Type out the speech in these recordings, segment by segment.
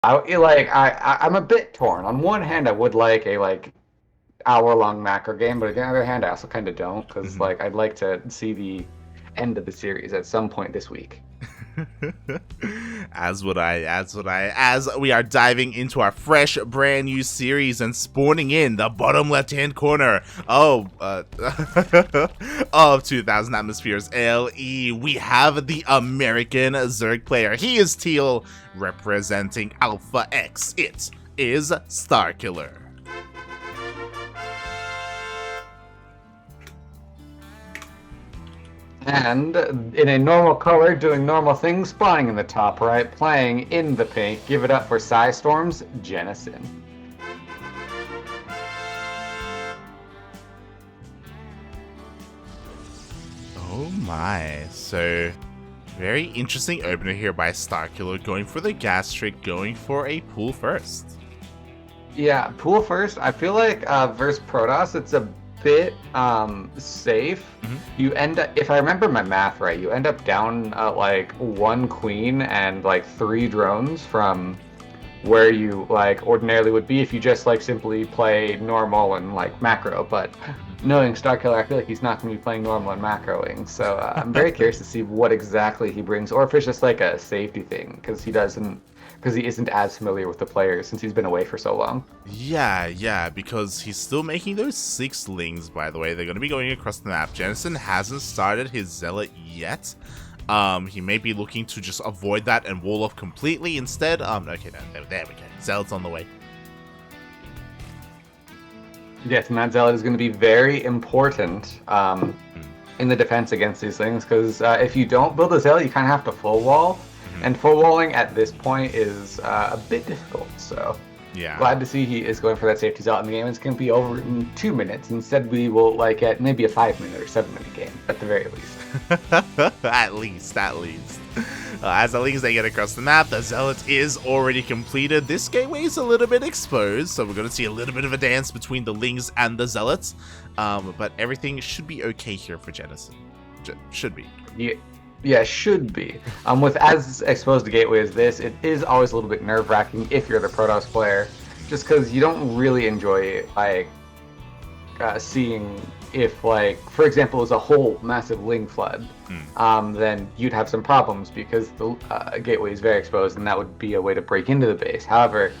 I'm a bit torn. On one hand, I would like a hour-long macro game, but on the other hand, I also kind of don't because Mhm. I'd like to see the end of the series at some point this week. as we are diving into our fresh, brand new series and spawning in the bottom left-hand corner of 2000 Atmospheres LE, we have the American Zerg player. He is teal, representing Alpha X. It is Starkiller. And in a normal color, doing normal things, spawning in the top right, playing in the pink. Give it up for Storm's Jenasin. Oh my, so very interesting opener here by Starkiller, going for the gas trick, going for a pool first. Yeah, pool first. I feel like versus Protoss, it's a bit safe. Mhm. You end up, if I remember my math right, you end up down one queen and like 3 drones from where you ordinarily would be if you just simply play normal and macro. But knowing Starkiller, I feel like he's not going to be playing normal and macroing. So I'm very curious to see what exactly he brings, or if it's just like a safety thing because he isn't as familiar with the players since he's been away for so long. Yeah, because he's still making those 6-lings, by the way. They're going to be going across the map. Jenasin hasn't started his Zealot yet. He may be looking to just avoid that and wall off completely instead. Okay, no, there we go. Zealot's on the way. Yes, and that Zealot is going to be very important Mm. in the defense against these things because if you don't build a Zealot, you kind of have to full wall. And full walling at this point is a bit difficult, so Yeah. glad to see he is going for that safety Zealot in the game. It's going to be over in 2 minutes. Instead, we will get maybe a 5-minute or 7-minute game at the very least. at least. As the lings they get across the map, the Zealot is already completed. This gateway is a little bit exposed, so we're going to see a little bit of a dance between the lings and the Zealots. But everything should be okay here for Jenasin. Should be. Yeah, should be. With as exposed a gateway as this, it is always a little bit nerve-wracking if you're the Protoss player, just because you don't really enjoy seeing if for example, it was a whole massive ling flood, then you'd have some problems because the gateway is very exposed, and that would be a way to break into the base. However,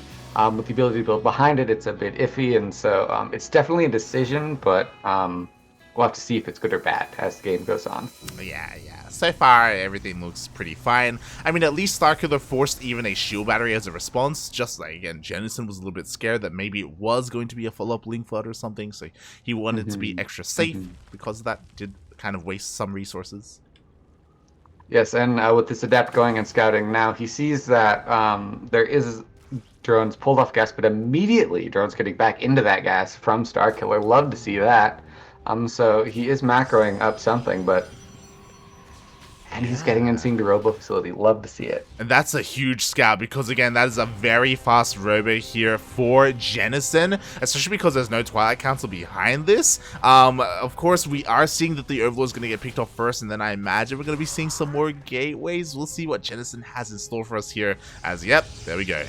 with the ability to build behind it, it's a bit iffy, and so it's definitely a decision, but we'll have to see if it's good or bad as the game goes on. Yeah. So far, everything looks pretty fine. I mean, at least Starkiller forced even a shield battery as a response. Just like, again, Jenasin was a little bit scared that maybe it was going to be a follow-up Ling Flood or something, so he wanted to be extra safe because of that. Did kind of waste some resources. Yes, and with this Adept going and scouting now, he sees that there is drones pulled off gas, but immediately drones getting back into that gas from Starkiller. Love to see that. So he is macroing up something, and he's getting and seeing the robo facility. Love to see it. And that's a huge scout because, again, that is a very fast robo here for Jenasin, especially because there's no Twilight Council behind this. Of course, we are seeing that the Overlord is going to get picked off first, and then I imagine we're going to be seeing some more gateways. We'll see what Jenasin has in store for us here as, yep, there we go.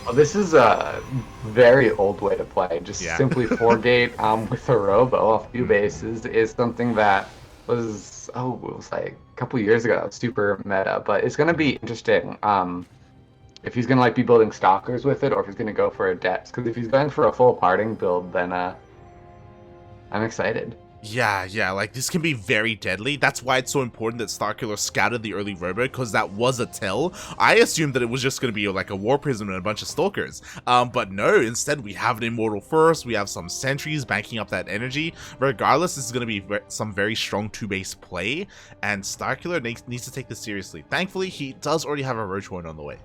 Well, this is a very old way to play. Just simply 4-gate with a robo off 2 bases is something that was it was like a couple years ago. That was super meta, but it's gonna be interesting if he's gonna be building stalkers with it, or if he's gonna go for adepts. Because if he's going for a full parting build, then I'm excited. Yeah, like this can be very deadly. That's why it's so important that Starkiller scouted the early robo, because that was a tell. I assumed that it was just going to be like a War Prism and a bunch of Stalkers. But no, instead we have an Immortal first, we have some sentries banking up that energy. Regardless, this is going to be some very strong 2-base play, and Starkiller needs to take this seriously. Thankfully, he does already have a Roach Horn on the way.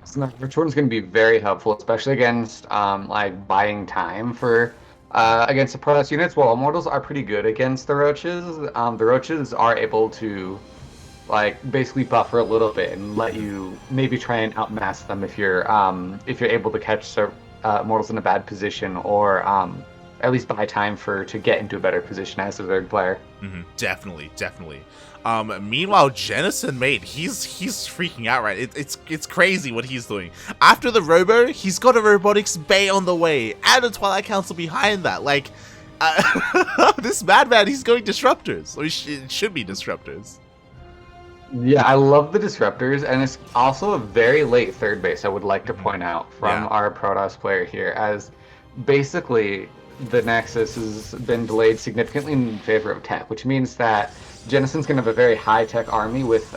So the Roach Horn is going to be very helpful, especially against buying time for against the Protoss units. While Immortals are pretty good against the Roaches, the Roaches are able to basically buffer a little bit and let you maybe try and outmass them if you're able to catch Immortals in a bad position, or at least buy time to get into a better position as a third player. Definitely. Meanwhile, Jenasin, mate, he's freaking out, right? It's crazy what he's doing. After the Robo, he's got a Robotics Bay on the way, and a Twilight Council behind that. Like, this madman, he's going Disruptors. Or it should be Disruptors. Yeah, I love the Disruptors, and it's also a very late third base, I would like to point out, from our Protoss player here, as basically the Nexus has been delayed significantly in favor of tech, which means that Jenasin's going to have a very high-tech army with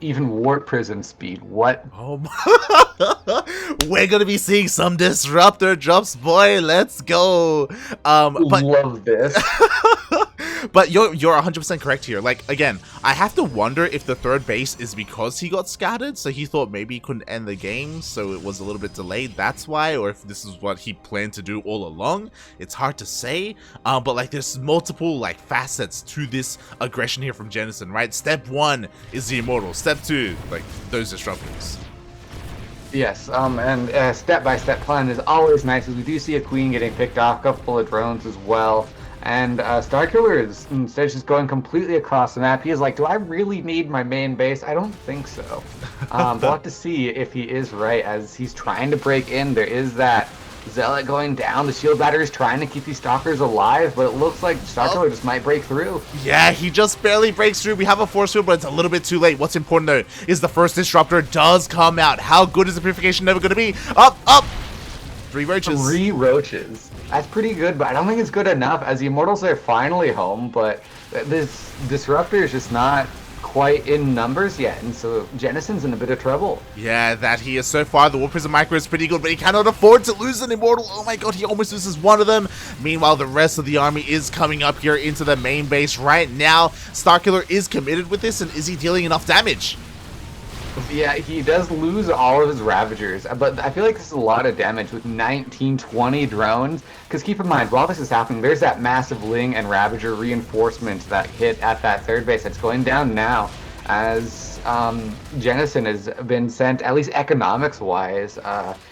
even Warp Prism speed. What? Oh my. We're going to be seeing some Disruptor drops, boy. Let's go. Love this. But you're 100% correct here. Like, again, I have to wonder if the third base is because he got scattered, so he thought maybe he couldn't end the game, so it was a little bit delayed, that's why, or if this is what he planned to do all along. It's hard to say, but like there's multiple like facets to this aggression here from Jenasin, right? Step 1 is the Immortal. Step 2, like those Disruptors. Yes, and step-by-step plan is always nice, as we do see a Queen getting picked off, a couple of drones as well. And Starkiller is instead just going completely across the map. He is like, do I really need my main base? I don't think so. We'll have to see if he is right, as he's trying to break in. There is that Zealot going down. The Shield Batter is trying to keep these Stalkers alive, but it looks like Starkiller just might break through. Yeah, he just barely breaks through. We have a force field, but it's a little bit too late. What's important, though, is the first Disruptor does come out. How good is the Purification never going to be? Up! 3 Roaches. 3 Roaches. That's pretty good, but I don't think it's good enough, as the Immortals are finally home, but this Disruptor is just not quite in numbers yet, and so Jenasin's in a bit of trouble. Yeah, that he is so far. The Warp Prism Micro is pretty good, but he cannot afford to lose an Immortal. Oh my god, he almost loses one of them. Meanwhile, the rest of the army is coming up here into the main base right now. Starkiller is committed with this, and is he dealing enough damage? Yeah, he does lose all of his Ravagers, but I feel like this is a lot of damage with 19, 20 drones. Because keep in mind, while this is happening, there's that massive Ling and Ravager reinforcement that hit at that third base that's going down now, as Jenasin has been sent, at least economics-wise,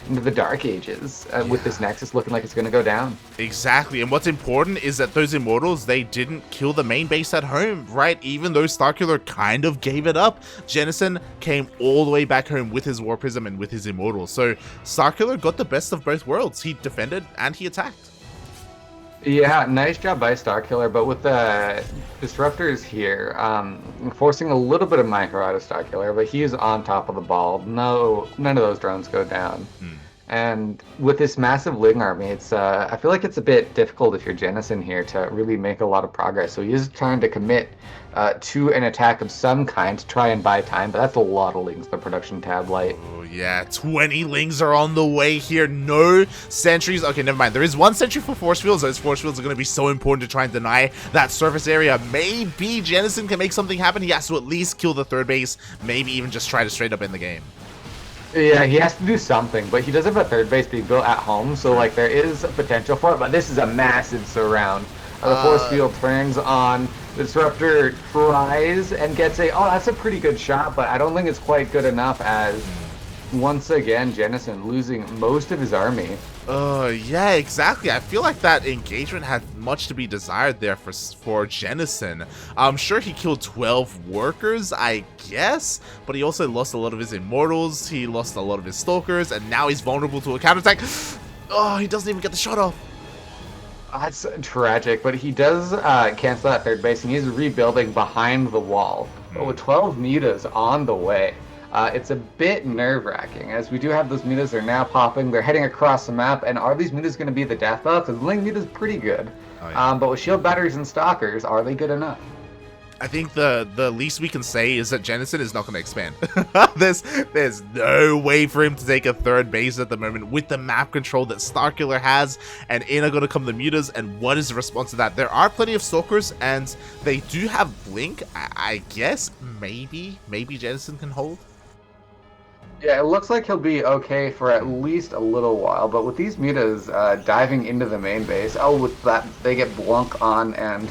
into the Dark Ages, with this Nexus looking like it's going to go down. Exactly, and what's important is that those Immortals, they didn't kill the main base at home, right? Even though Starkiller kind of gave it up, Jenasin came all the way back home with his War Prism and with his Immortals. So Starkiller got the best of both worlds. He defended and he attacked. Yeah, nice job by Starkiller, but with the Disruptors here, forcing a little bit of micro out of Starkiller, but he's on top of the ball. No, none of those drones go down. And with this massive Ling army, it's I feel like it's a bit difficult if you're Jenasin here to really make a lot of progress. So he is trying to commit to an attack of some kind to try and buy time, but that's a lot of Lings, the production tab light. Oh yeah, 20 Lings are on the way here. No sentries. Okay, never mind. There is 1 sentry for force fields. Those force fields are going to be so important to try and deny that surface area. Maybe Jenasin can make something happen. He has to at least kill the third base. Maybe even just try to straight up end the game. Yeah, he has to do something, but he does have a third base being built at home, so like there is a potential for it, but this is a massive surround. The force field turns on, the Disruptor tries and gets oh, that's a pretty good shot, but I don't think it's quite good enough, as once again, Jenasin losing most of his army. Yeah, exactly. I feel like that engagement had much to be desired there for Jenasin. I'm sure he killed 12 workers, I guess, but he also lost a lot of his Immortals, he lost a lot of his Stalkers, and now he's vulnerable to a counterattack. Oh, he doesn't even get the shot off. That's tragic, but he does cancel that third base, and he's rebuilding behind the wall. But with 12 mutas on the way, it's a bit nerve-wracking, as we do have those mutas that are now popping. They're heading across the map, and are these mutas going to be the death buff? Because Ling muta's pretty good, but with shield batteries and stalkers, are they good enough? I think the least we can say is that Jenasin is not going to expand. there's no way for him to take a third base at the moment with the map control that Starkiller has, and in are going to come the mutas, and what is the response to that? There are plenty of Stalkers, and they do have Blink. I guess maybe Jenasin can hold. Yeah, it looks like he'll be okay for at least a little while, but with these mutas diving into the main base, with that, they get Blunk on, and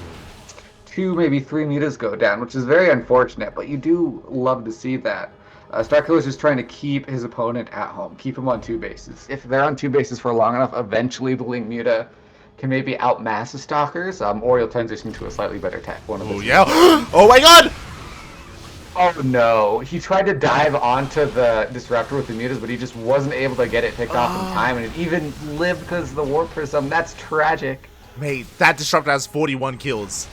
2, maybe 3 mutas go down, which is very unfortunate, but you do love to see that. Starkiller is just trying to keep his opponent at home, keep him on 2 bases. If they're on 2 bases for long enough, eventually the Ling muta can maybe outmass the Stalkers, or he'll transition to a slightly better tech. Oh, yeah. Oh my god! Oh no, he tried to dive onto the disruptor with the mutas, but he just wasn't able to get it picked off in time, and it even lived because of the warp prism. That's tragic. Mate, that disruptor has 41 kills.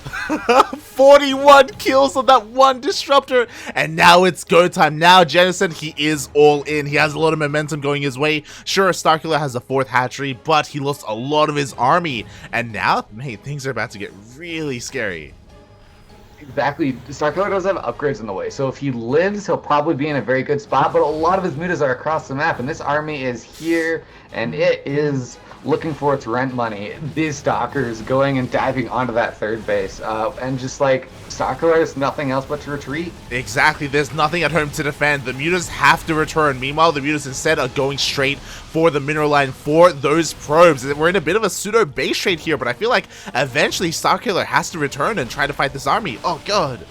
41 kills on that one disruptor. And now it's go time. Now Jenasin, he is all in. He has a lot of momentum going his way. Sure, starkiller has a 4th hatchery, but he lost a lot of his army. And now, mate, things are about to get really scary. Exactly. starkiller doesn't have upgrades in the way, so if he lives, he'll probably be in a very good spot, but a lot of his mutas are across the map, and this army is here, and it is looking for its rent money. These stalkers going and diving onto that 3rd base, and just like, starkiller has nothing else but to retreat. Exactly, there's nothing at home to defend. The mutas have to return. Meanwhile, the mutas instead are going straight for the mineral line for those probes. We're in a bit of a pseudo base trade here, but I feel like eventually starkiller has to return and try to fight this army. Oh god.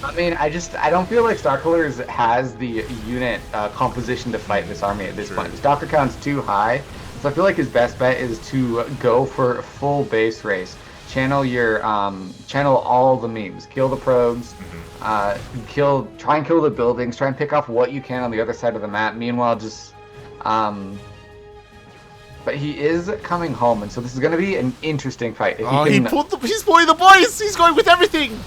I mean, I don't feel like starkiller has the unit composition to fight this army at this point. The stalker count's too high, so I feel like his best bet is to go for full base race. Channel your channel all the memes, kill the probes, try and kill the buildings, try and pick off what you can on the other side of the map. Meanwhile, just but he is coming home, and so this is going to be an interesting fight. He's pulling the boys. He's going with everything.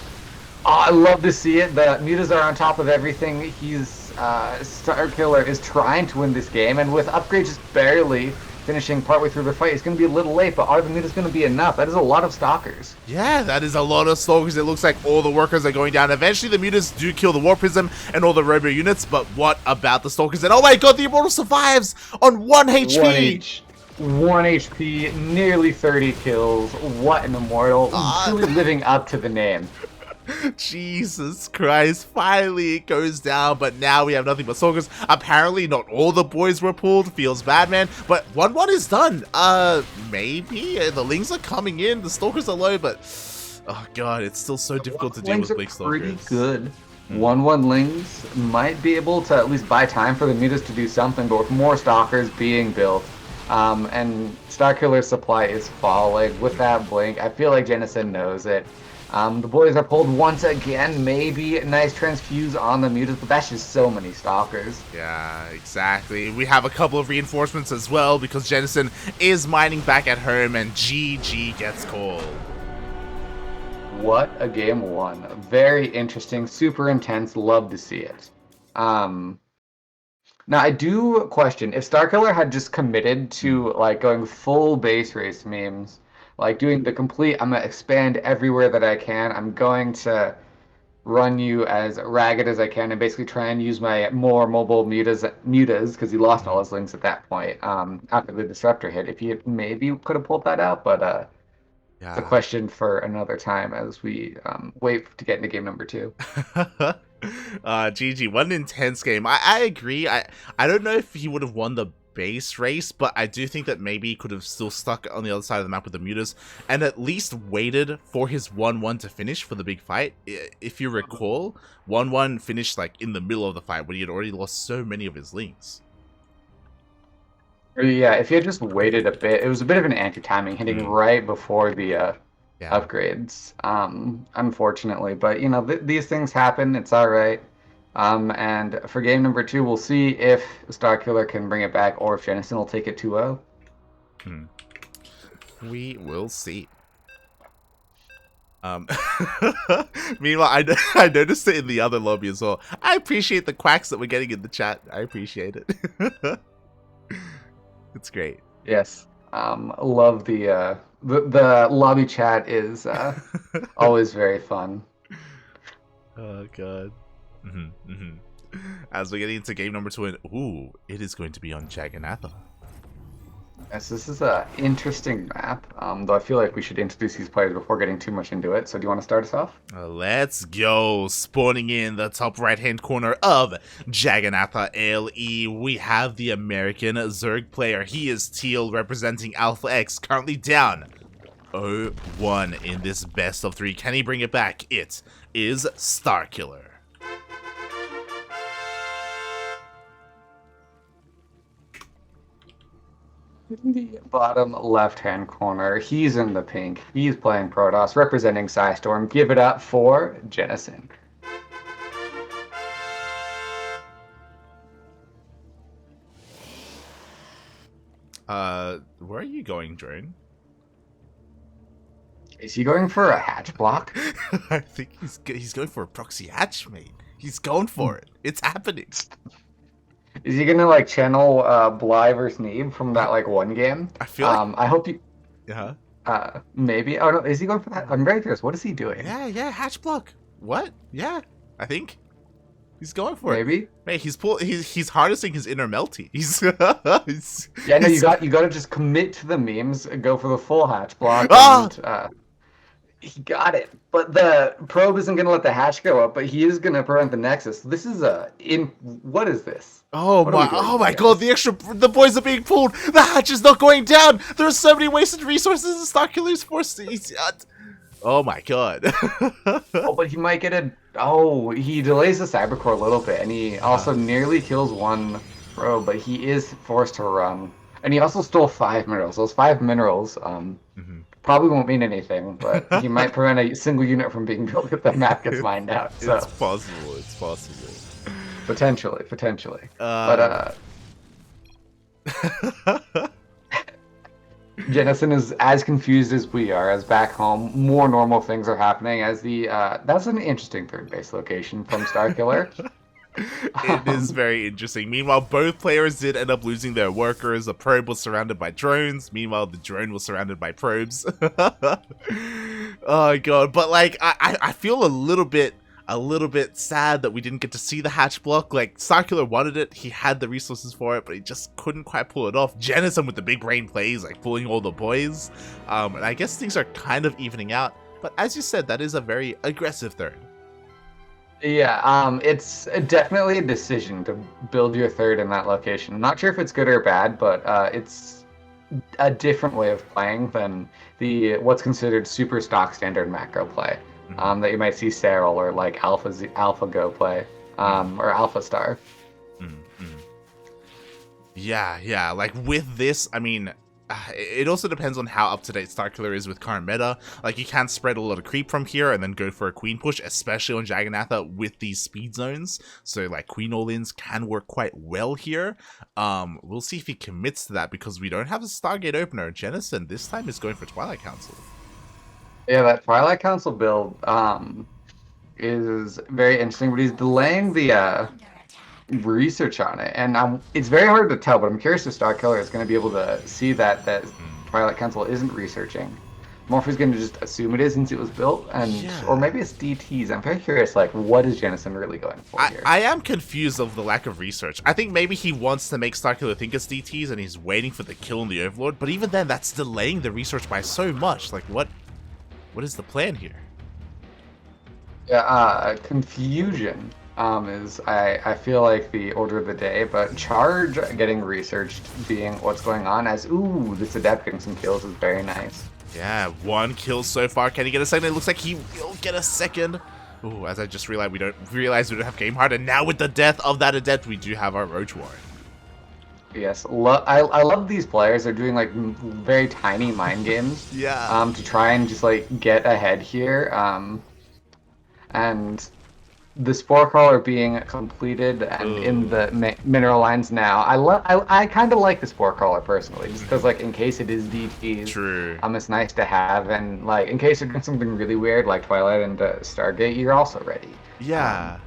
Oh, I love to see it. The mutas are on top of everything. Starkiller is trying to win this game, and with upgrades just barely finishing partway through the fight, it's going to be a little late, but are the mutas going to be enough? That is a lot of stalkers. Yeah, that is a lot of stalkers. It looks like all the workers are going down. Eventually, the mutas do kill the War Prism and all the robo units, but what about the stalkers? And oh my god, the Immortal survives on 1 HP! 1 HP, nearly 30 kills. What an Immortal. Truly living up to the name. Jesus Christ, finally it goes down, but now we have nothing but stalkers. Apparently not all the boys were pulled. Feels bad, man, but 1-1 is done. Maybe the lings are coming in, the stalkers are low, but oh god, it's still so difficult to deal with big stalkers. Pretty good. 1-1 lings might be able to at least buy time for the mutas to do something, but with more stalkers being built, and starkiller's supply is falling with that blink, I feel like Jenasin knows it. The boys are pulled once again, maybe a nice transfuse on the mutas, but that's just so many stalkers. Yeah, exactly. We have a couple of reinforcements as well, because Jenasin is mining back at home, and GG gets called. What a game 1. Very interesting, super intense, love to see it. Now I do question, if starkiller had just committed to like going full base race memes, like doing the complete, I'm going to expand everywhere that I can. I'm going to run you as ragged as I can and basically try and use my more mobile mutas, because he lost all his links at that point after the disruptor hit. If he maybe could have pulled that out, but it's a question for another time as we wait to get into game number 2. GG, what an intense game. I agree. I don't know if he would have won the base race, but I do think that maybe he could have still stuck on the other side of the map with the mutas and at least waited for his 1-1 to finish for the big fight. If you recall, 1-1 finished like in the middle of the fight when he had already lost so many of his links. Yeah, if he had just waited a bit, it was a bit of an anti-timing, hitting right before the upgrades, unfortunately. But, you know, these things happen. It's all right. And for game number 2, we'll see if starkiller can bring it back or if Jenasin will take it 2-0. We will see. Meanwhile, I noticed it in the other lobby as well. I appreciate the quacks that we're getting in the chat. I appreciate it. It's great. Yes. Love the lobby chat is always very fun. Oh god. As we're getting into game number 2, and ooh, it is going to be on Jagannatha. Yes, this is an interesting map, though I feel like we should introduce these players before getting too much into it. So do you want to start us off? Let's go. Spawning in the top right-hand corner of Jagannatha LE, we have the American Zerg player. He is teal, representing Alpha X, currently down 0-1 in this best of 3. Can he bring it back? It is starkiller. In the bottom left-hand corner, he's in the pink. He's playing Protoss, representing Psystorm. Give it up for Jenasin. Where are you going, Drone? Is he going for a hatch block? I think he's going for a proxy hatch, mate. He's going for it. It's happening. Is he gonna like channel Bly versus Neeb from that like one game? I feel like... I hope you. Yeah. Maybe. Oh no, is he going for that? I'm very curious. What is he doing? Yeah, hatch block. What? Yeah, I think he's going for it. Maybe. Mate, he's harnessing his inner mLty. Yeah, no, you got to just commit to the memes, go for the full hatch block, and he got it. But the probe isn't gonna let the hatch go up, but he is gonna prevent the nexus. This is what is this? Oh my god, the boys are being pulled. The hatch is not going down. There's so many wasted resources and starkiller's forced. Oh my god. Oh, but he might get a... Oh, he delays the cybercore a little bit, and he also nearly kills one probe, but he is forced to run. And he also stole 5 minerals. Those 5 minerals probably won't mean anything, but he might prevent a single unit from being built if the map gets mined out. So. It's possible. Potentially. Jenasin is as confused as we are, as back home more normal things are happening as the that's an interesting third base location from starkiller. It is very interesting. Meanwhile, both players did end up losing their workers. The probe was surrounded by drones. Meanwhile, the drone was surrounded by probes. Oh god, but like I feel a little bit sad that we didn't get to see the hatch block. Like, starkiller wanted it, he had the resources for it, but he just couldn't quite pull it off. Jenasin with the big brain plays, like pulling all the boys. And I guess things are kind of evening out. But as you said, that is a very aggressive third. Yeah, it's definitely a decision to build your third in that location. I'm not sure if it's good or bad, but it's a different way of playing than the what's considered super stock standard macro play. That you might see Serral or like AlphaGo play, or Alpha Star. Yeah. Like with this, I mean, it also depends on how up to date starkiller is with current meta. Like you can spread a lot of creep from here and then go for a queen push, especially on Jagannatha with these speed zones. So like queen all-ins can work quite well here. We'll see if he commits to that because we don't have a Stargate opener. Jenasin this time is going for Twilight Council. Yeah, that Twilight Council build is very interesting, but he's delaying the research on it, and it's very hard to tell. But I'm curious if starkiller is going to be able to see that Twilight Council isn't researching. Morphe's going to just assume it is since it was built, and or maybe it's DTs. I'm very curious, like, what is Jenasin really going for here? I am confused of the lack of research. I think maybe he wants to make starkiller think it's DTs, and he's waiting for the kill on the Overlord. But even then, that's delaying the research by so much. Like, what is the plan here? Yeah, confusion is I feel like the order of the day, but charge getting researched being what's going on as this adept getting some kills is very nice. Yeah, 1 kill so far. Can he get a second? It looks like he will get a second. Ooh, as I just realized we don't have game hard, and now with the death of that adept, we do have our Roach Warren. Yes, I love these players. They're doing like very tiny mind games. Yeah. To try and just like get ahead here. And the spore crawler being completed and in the mineral lines now. I kind of like the spore crawler personally, just because like in case it is DTs, true. It's nice to have, and like in case you're doing something really weird like Twilight and Stargate, you're also ready. Yeah.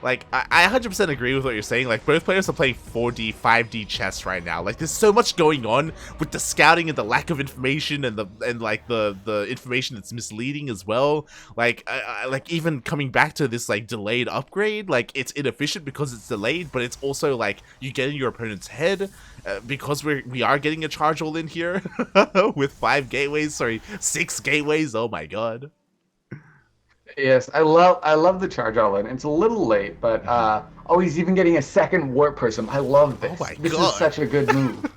Like, I 100% agree with what you're saying. Like, both players are playing 4D, 5D chess right now. Like, there's so much going on with the scouting and the lack of information and the information that's misleading as well. Like, like even coming back to this like delayed upgrade, like it's inefficient because it's delayed, but it's also like you get in your opponent's head because we are getting a charge all in here with 6 gateways. Oh my god. Yes, I love the charge all in. It's a little late, but he's even getting a second warp prism. I love this. Oh my this god. Is such a good move.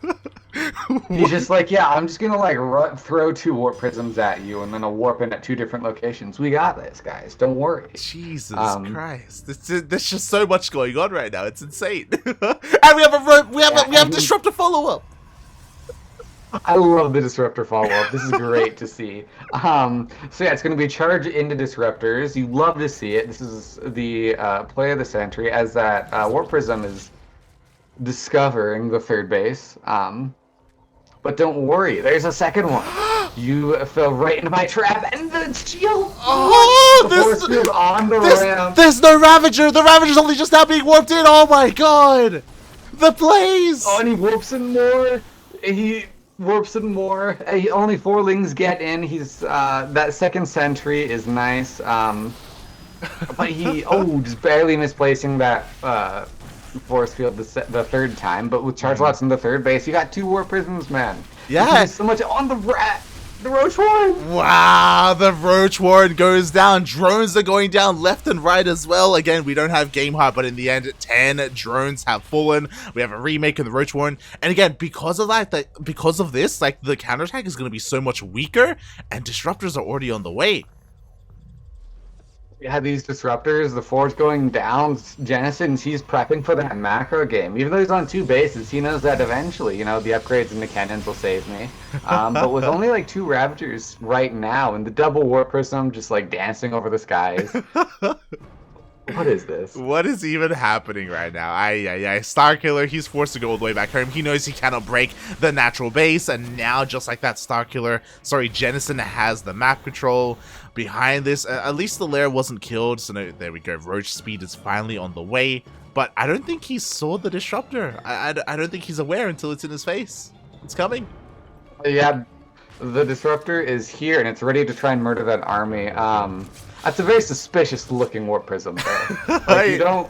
He's just like, yeah, I'm just gonna like throw 2 warp prisms at you and then a warp in at 2 different locations. We got this, guys. Don't worry. Jesus Christ, there's just so much going on right now. It's insane. And we have disruptor follow up. I love the disruptor follow-up. This is great to see. So yeah, it's going to be charge into disruptors. You love to see it. This is the play of the century as that Warp Prism is discovering the third base. But don't worry, there's a second one. You fell right into my trap, and the shield. Oh, the force field on the ramp. There's no Ravager. The Ravager's only just now being warped in. Oh my god, the plays. Oh, and he warps in more. He warps in more. Only 4 lings get in. He's that second sentry is nice. But he just barely misplacing that force field the third time. But with charge lots in the third base, you got 2 warp prisms, man. Yeah, so much on the rat. The Roach Warren! Wow, the Roach Warren goes down. Drones are going down left and right as well. Again, we don't have game hype, but in the end, 10 drones have fallen. We have a remake of the Roach Warren. And again, because of that, because of this, like, the counterattack is going to be so much weaker, and disruptors are already on the way. Yeah, these disruptors, the force going down, Jenasin, he's prepping for that macro game. Even though he's on 2 bases, he knows that eventually, the upgrades in the cannons will save me. But with only like 2 Ravagers right now, and the double Warp Prism just like dancing over the skies. What is this? What is even happening right now? Starkiller, he's forced to go all the way back home. He knows he cannot break the natural base, and now just like that, Jenasin has the map control. Behind this, at least the lair wasn't killed, so no, there we go. Roach speed is finally on the way, but I don't think he saw the disruptor. I don't think he's aware until it's in his face. It's coming. Yeah, the disruptor is here, and it's ready to try and murder that army. That's a very suspicious looking warp prism though. Like, you don't...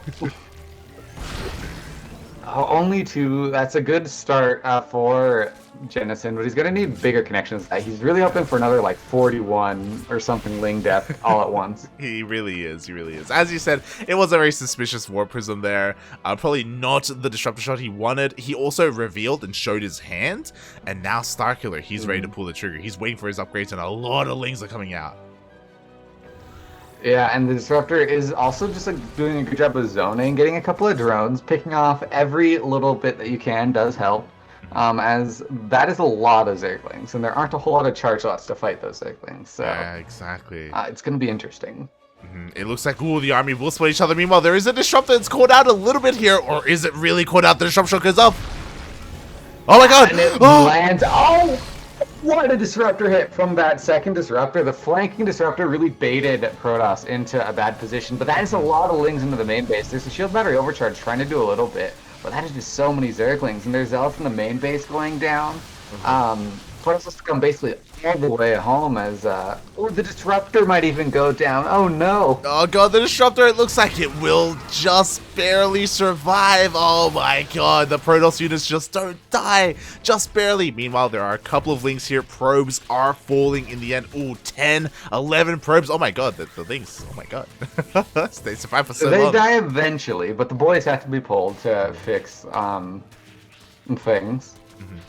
only 2, that's a good start for Jenasin, but he's gonna need bigger connections. He's really hoping for another like 41 or something ling depth all at once. He really is, As you said, it was a very suspicious warp prism there. Probably not the disruptor shot he wanted. He also revealed and showed his hand, and now Starkiller, he's ready to pull the trigger. He's waiting for his upgrades, and a lot of lings are coming out. Yeah, and the disruptor is also just like doing a good job of zoning, getting a couple of drones, picking off every little bit that you can does help. As that is a lot of Zerglings, and there aren't a whole lot of charge lots to fight those Zerglings, so... Yeah, exactly. It's gonna be interesting. It looks like, the army will split each other. Meanwhile, there is a disruptor that's caught out a little bit here, or is it really caught out? The disruptor goes up. Oh my god! And it lands... Oh! What a disruptor hit from that second disruptor. The flanking disruptor really baited Protoss into a bad position, but that is a lot of lings into the main base. There's a shield battery overcharge trying to do a little bit, but that is just so many Zerglings, and there's Zealots in the main base going down. Protoss has to come basically all the way home as, or the disruptor might even go down. Oh no! Oh god, the disruptor, it looks like it will just barely survive. Oh my god, the Protoss units just don't die, just barely. Meanwhile, there are a couple of lings here. Probes are falling in the end. Ooh, 10, 11 probes. Oh my god, the lings, oh my god. They survive for so long. They die eventually, but the boys have to be pulled to fix, things.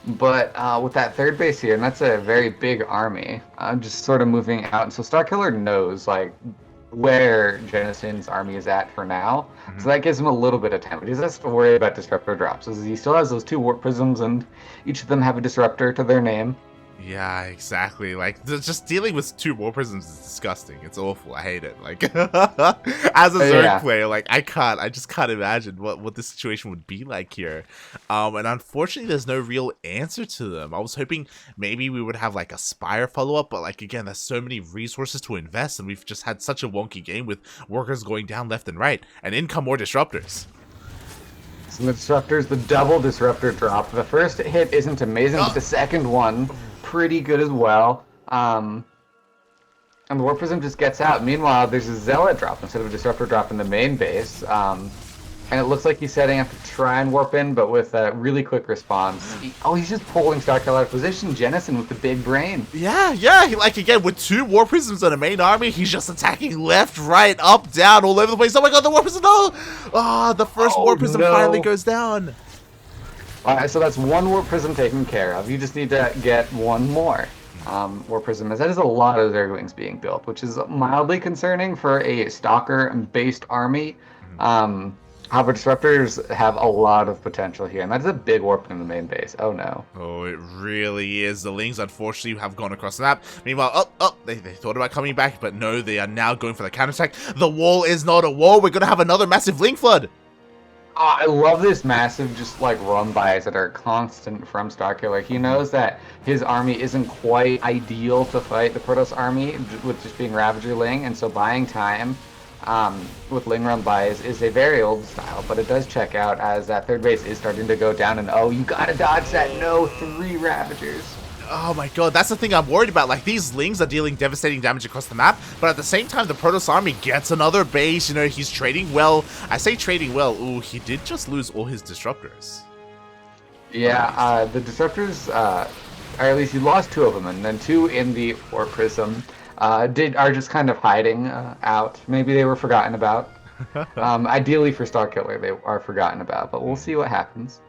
But with that third base here, and that's a very big army, just sort of moving out. And so Starkiller knows like where Jenasin's army is at for now, so that gives him a little bit of time. But he doesn't have to worry about disruptor drops, as he still has those 2 warp prisms, and each of them have a disruptor to their name. Yeah, exactly. Like, just dealing with 2 warp prisms is disgusting. It's awful. I hate it. Like, as a Zerg player, like, I just can't imagine what this situation would be like here. And unfortunately, there's no real answer to them. I was hoping maybe we would have, like, a Spire follow-up, but, like, again, there's so many resources to invest, and we've just had such a wonky game with workers going down left and right, and in come more disruptors. So the disruptors, the double disruptor drop. The first hit isn't amazing, but the second one... pretty good as well. And the Warp Prism just gets out. Meanwhile, there's a Zealot drop instead of a Disruptor drop in the main base. And it looks like he's setting up to try and warp in, but with a really quick response. He's just pulling Starkiller out of position. Jenasin with the big brain. Yeah. Like, again, with 2 Warp Prisms on a main army, he's just attacking left, right, up, down, all over the place. Oh my god, the Warp Prism, no! Oh, the first Warp Prism finally goes down. Alright, so that's 1 Warp Prism taken care of. You just need to get 1 more Warp Prism, as that is a lot of Zerglings being built, which is mildly concerning for a Stalker-based army. However, Disruptors have a lot of potential here, and that's a big warp in the main base. Oh no. Oh, it really is. The Lings, unfortunately, have gone across the map. Meanwhile, they thought about coming back, but no, they are now going for the counterattack. The wall is not a wall. We're going to have another massive Ling flood. I love this massive, just like run bys that are constant from Starkiller. He knows that his army isn't quite ideal to fight the Protoss army with just being Ravager Ling, and so buying time with Ling run bys is a very old style, but it does check out as that third base is starting to go down, and oh, you gotta dodge that. No, 3 Ravagers. Oh my god, that's the thing I'm worried about. Like, these Lings are dealing devastating damage across the map, but at the same time, the Protoss army gets another base. You know, he's trading well. I say trading well. Ooh, he did just lose all his Disruptors. Yeah, the Disruptors, or at least he lost 2 of them, and then 2 in the War Prism are just kind of hiding out. Maybe they were forgotten about. Ideally for Starkiller, they are forgotten about, but we'll see what happens.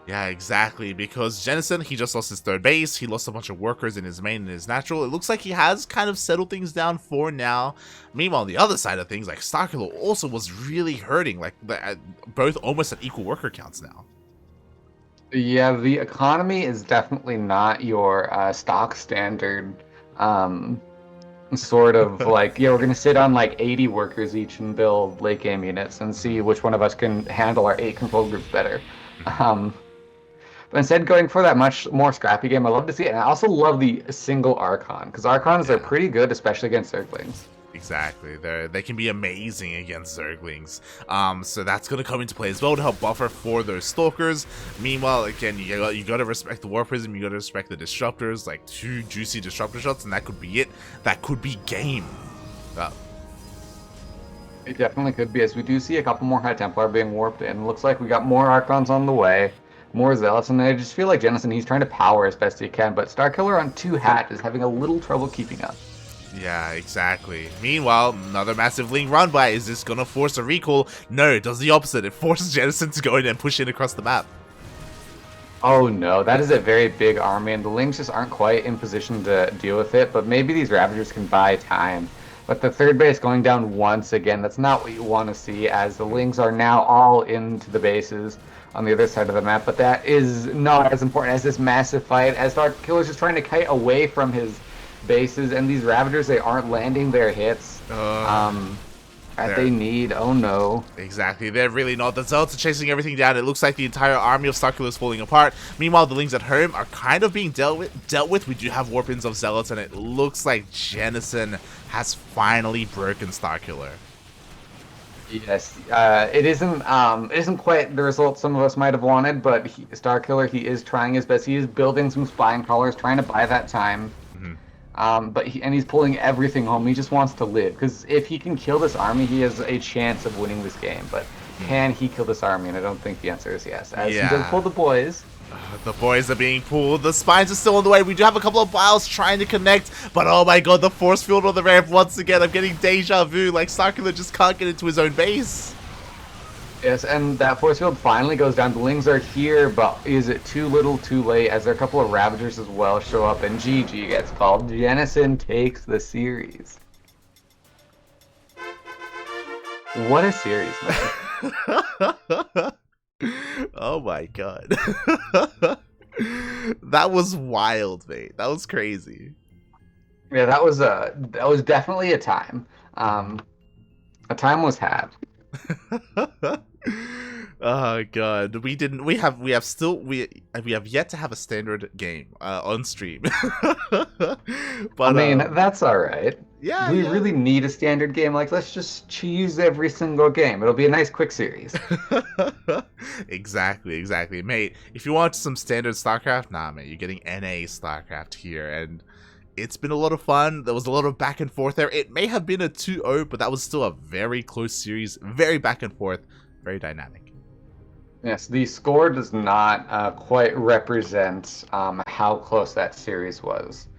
Yeah, exactly, because Jenasin, he just lost his third base, he lost a bunch of workers in his main and his natural. It looks like he has kind of settled things down for now. Meanwhile, on the other side of things, like, Starkiller also was really hurting, like, both almost at equal worker counts now. Yeah, the economy is definitely not your stock standard sort of like, yeah, we're going to sit on like 80 workers each and build late game units and see which one of us can handle our 8 control groups better. But instead going for that much more scrappy game, I love to see it. And I also love the single Archon, because Archons are pretty good, especially against Zerglings. Exactly, they can be amazing against Zerglings. So that's gonna come into play as well to help buffer for those Stalkers. Meanwhile, again, you gotta respect the War Prism, you gotta respect the Disruptors, like 2 juicy Disruptor shots, and that could be it. That could be game. It definitely could be, as we do see a couple more High Templar being warped in. Looks like we got more Archons on the way, more Zealots, and I just feel like Jenasin, he's trying to power as best he can, but Starkiller on 2 hat is having a little trouble keeping up. Yeah, exactly. Meanwhile, another massive Ling run by. Is this gonna force a recall? No, it does the opposite. It forces Jenasin to go in and push in across the map. Oh no, that is a very big army, and the Lings just aren't quite in position to deal with it, but maybe these Ravagers can buy time. But the third base going down once again, that's not what you want to see, as the Lings are now all into the bases on the other side of the map, but that is not as important as this massive fight, as Starkiller's just trying to kite away from his bases, and these Ravagers, they aren't landing their hits that they need. Oh no. Exactly, they're really not. The Zealots are chasing everything down. It looks like the entire army of Starkiller is falling apart. Meanwhile, the Lings at home are kind of being dealt with. We do have Warpins of Zealots, and it looks like Jenasin has finally broken Starkiller. Yes, it isn't quite the result some of us might have wanted, but Starkiller, he is trying his best. He is building some spine crawlers, trying to buy that time. But he's pulling everything home. He just wants to live, because if he can kill this army, he has a chance of winning this game. But can he kill this army? And I don't think the answer is yes. As he does pull the boys. The boys are being pulled. The spines are still on the way. We do have a couple of biles trying to connect, but oh my god, the force field on the ramp once again. I'm getting deja vu. Like, Starkiller just can't get into his own base. Yes, and that force field finally goes down. The Lings are here, but is it too little too late, as there are a couple of Ravagers as well show up, and GG gets called. Jenasin takes the series. What a series, man. Oh my god. That was wild, mate. That was crazy. Yeah, that was definitely a time. A time was had. Oh god, we have yet to have a standard game on stream. But I mean, that's all right. Yeah, we really need a standard game. Like, let's just choose every single game. It'll be a nice quick series. Exactly, mate. If you want some standard StarCraft, nah, mate, you're getting NA StarCraft here, and it's been a lot of fun. There was a lot of back and forth there. It may have been a 2-0, but that was still a very close series, very back and forth, very dynamic. Yes, the score does not quite represent how close that series was.